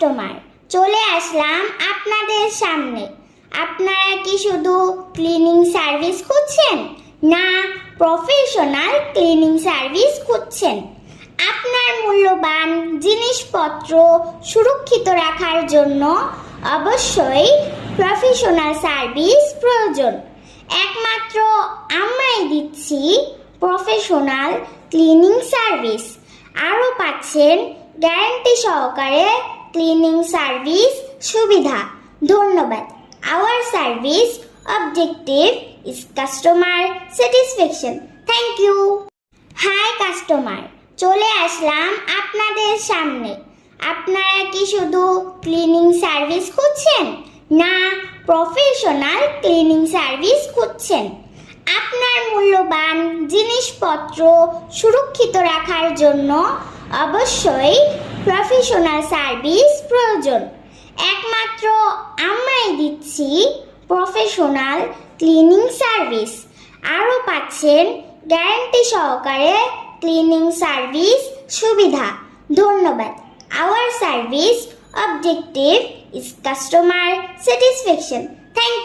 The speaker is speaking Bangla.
কাস্টমার, চলে আসলাম আপনাদের সামনে। আপনারা কি শুধু ক্লিনিং সার্ভিস খুঁজছেন, না প্রফেশনাল ক্লিনিং সার্ভিস খুঁজছেন? আপনার মূল্যবান জিনিসপত্র সুরক্ষিত রাখার জন্য অবশ্যই প্রফেশনাল সার্ভিস প্রয়োজন। একমাত্র আমরাই দিচ্ছি প্রফেশনাল ক্লিনিং সার্ভিস। আরও পাচ্ছেন গ্যারান্টি সহকারে ক্লিনিং সার্ভিস সুবিধা। ধন্যবাদ। Our service objective is customer satisfaction. Thank you. Hi customer, চলে আসলাম আপনাদের সামনে। আপনারা কি শুধু ক্লিনিং সার্ভিস খুঁজছেন, না প্রফেশনাল ক্লিনিং সার্ভিস খুঁজছেন? আপনার মূল্যবান জিনিসপত্র সুরক্ষিত রাখার জন্য অবশ্যই প্রফেশনাল সার্ভিস প্রয়োজন। একমাত্র আমরাই দিচ্ছি প্রফেশনাল ক্লিনিং সার্ভিস। আরও পাচ্ছেন গ্যারান্টি সহকারে ক্লিনিং সার্ভিস সুবিধা। ধন্যবাদ। Our service objective is customer satisfaction. Thank you.